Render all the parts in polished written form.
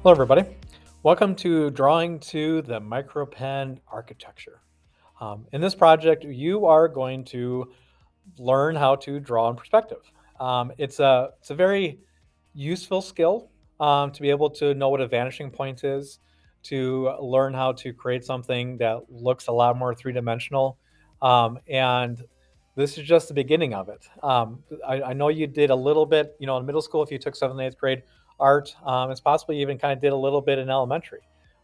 Hello, everybody. Welcome to Drawing to the Micropen Architecture. In this project, you are going to learn how to draw in perspective. It's a very useful skill to be able to know what a vanishing point is, to learn how to create something that looks a lot more three dimensional. And this is just the beginning of it. I know you did a little bit, in middle school, if you took seventh and eighth grade art, it's possible you even kind of did a little bit in elementary.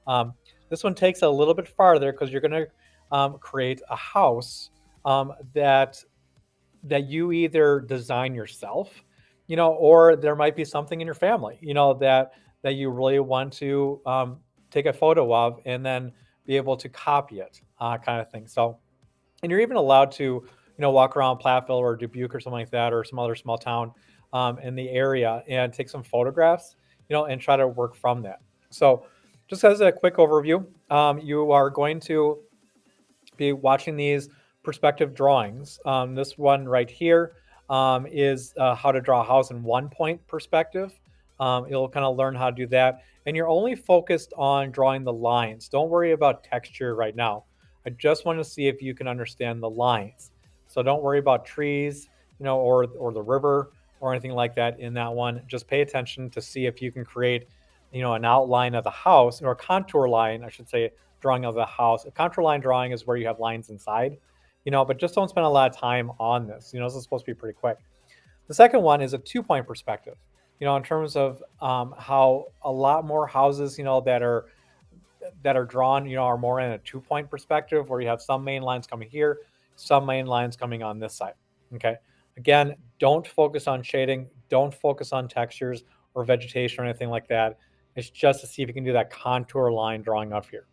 Um, this one takes a little bit farther because you're going to create a house that you either design yourself, or there might be something in your family, that you really want to take a photo of and then be able to copy it, kind of thing. So, and you're even allowed to, walk around Platteville or Dubuque or something like that, or some other small town in the area and take some photographs, and try to work from that. So, just as a quick overview, you are going to be watching these perspective drawings. This one right here is how to draw a house in 1 point perspective. You'll kind of learn how to do that. And you're only focused on drawing the lines. Don't worry about texture right now. I just want to see if you can understand the lines. So don't worry about trees, or the river or anything like that in that one. Just pay attention to see if you can create, an outline of the house, or a contour line, I should say, drawing of the house. A contour line drawing is where you have lines inside, but just don't spend a lot of time on this. This is supposed to be pretty quick. The second one is a 2 point perspective, in terms of how a lot more houses, that are drawn, are more in a 2 point perspective where you have some main lines coming here, some main lines coming on this side. Okay. Again, don't focus on shading, don't focus on textures or vegetation or anything like that. It's just to see if you can do that contour line drawing up here.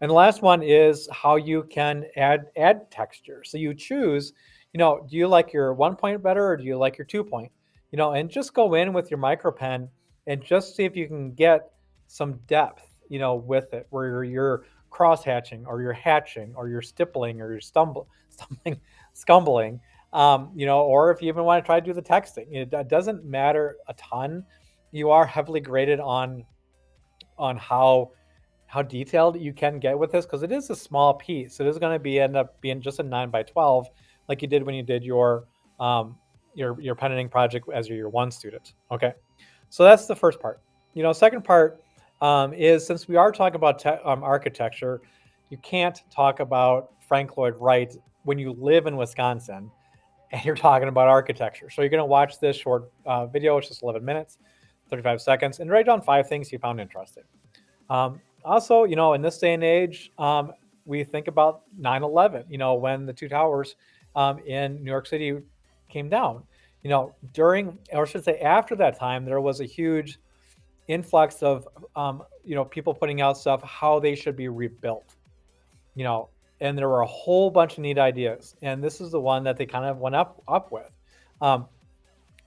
And the last one is how you can add texture. So you choose, do you like your 1 point better or do you like your 2 point? And just go in with your micro pen and just see if you can get some depth, with it, where you're cross hatching or you're hatching or you're stippling or you're stumbling, scumbling, or if you even want to try to do the texting. It doesn't matter a ton. You are heavily graded on how detailed you can get with this, because it is a small piece. It is going to be end up being just a 9 by 12, like you did when you did your pen and ink project as your year one student. Okay, so that's the first part. Second part is, since we are talking about architecture, you can't talk about Frank Lloyd Wright when you live in Wisconsin and you're talking about architecture. So you're going to watch this short video. It's just 11 minutes, 35 seconds, and write down 5 things you found interesting. Also, in this day and age, we think about 9/11, when the two towers in New York City came down. During, or I should say after that time, there was a huge influx of, people putting out stuff, how they should be rebuilt, you know, and there were a whole bunch of neat ideas. And this is the one that they kind of went up with. Um,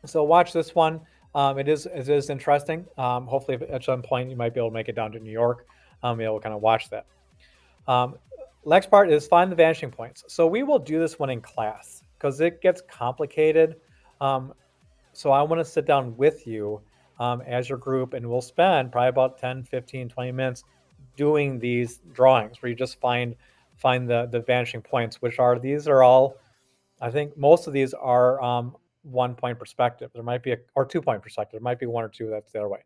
so watch this one. It is interesting. Hopefully, at some point you might be able to make it down to New York. Be able to kind of watch that. Um, Next part is find the vanishing points. So we will do this one in class because it gets complicated. Um, so I want to sit down with you as your group, and we'll spend probably about 10, 15, 20 minutes doing these drawings where you just find the vanishing points, which are, these are all, I think most of these are 1 point perspective. There might be or 2 point perspective. There might be one or two that's the other way.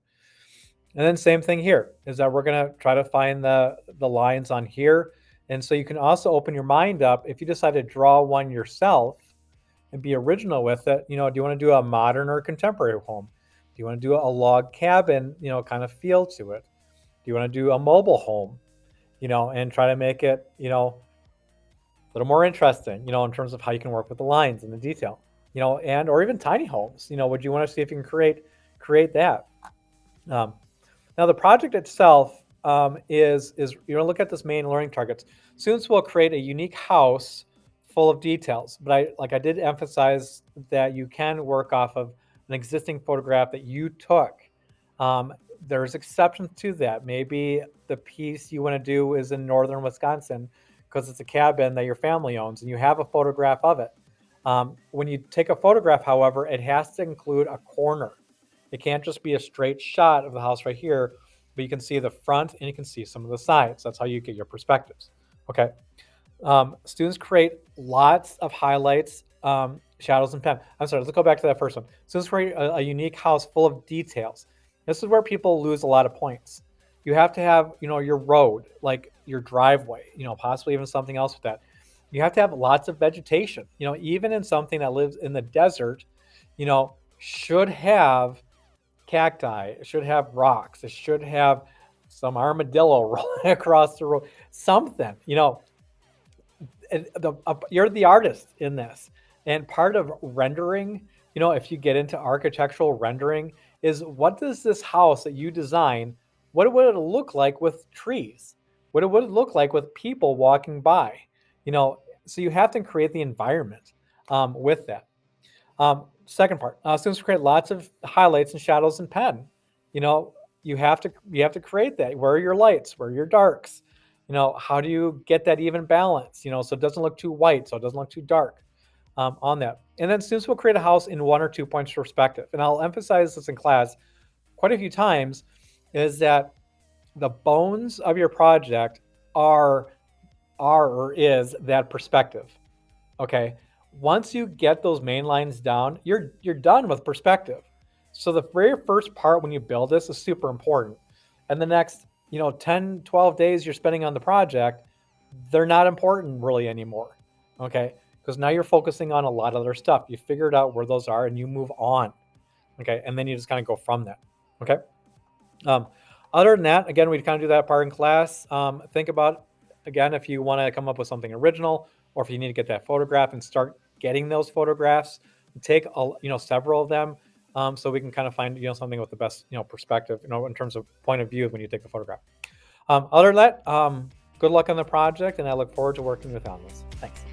And then same thing here is that we're going to try to find the lines on here. And so you can also open your mind up if you decide to draw one yourself and be original with it. Do you want to do a modern or contemporary home? Do you want to do a log cabin, kind of feel to it? Do you want to do a mobile home, and try to make it, a little more interesting, in terms of how you can work with the lines and the detail, and or even tiny homes. Would you want to see if you can create that? Um, Now the project itself is look at this main learning targets. Students will create a unique house full of details, but I did emphasize that you can work off of an existing photograph that you took. Um, there's exceptions to that. Maybe the piece you want to do is in northern Wisconsin because it's a cabin that your family owns and you have a photograph of it. When you take a photograph, however, it has to include a corner. It can't just be a straight shot of the house right here. but you can see the front and you can see some of the sides. That's how you get your perspectives. Okay. Students create lots of highlights, shadows, and pen. I'm sorry, let's go back to that first one. Students create a unique house full of details. This is where people lose a lot of points. You have to have, your road, like your driveway, possibly even something else with that. You have to have lots of vegetation. Even in something that lives in the desert, should have cacti. It should have rocks. It should have some armadillo rolling across the road. Something, you're the artist in this, and part of rendering, if you get into architectural rendering, is what does this house that you design, what would it look like with trees, what would it look like with people walking by, you know so you have to create the environment with that. Second part, students create lots of highlights and shadows in pen. You know, you have to create that. Where are your lights? Where are your darks? How do you get that even balance? So it doesn't look too white, so it doesn't look too dark on that. And then students will create a house in 1 or 2 points perspective. And I'll emphasize this in class quite a few times, is that the bones of your project are or is that perspective. Okay. Once you get those main lines down, you're done with perspective. So the very first part when you build this is super important. And the next, 10, 12 days you're spending on the project, they're not important really anymore. Okay. Because now you're focusing on a lot of other stuff. You figured out where those are and you move on. Okay. And then you just kind of go from that. Okay. Um, Other than that, again, we kind of do that part in class. Think about, again, if you want to come up with something original, or if you need to get that photograph and start getting those photographs, take several of them, so we can kind of find something with the best perspective, in terms of point of view when you take the photograph. Other than that, good luck on the project, and I look forward to working with you on this. Thanks.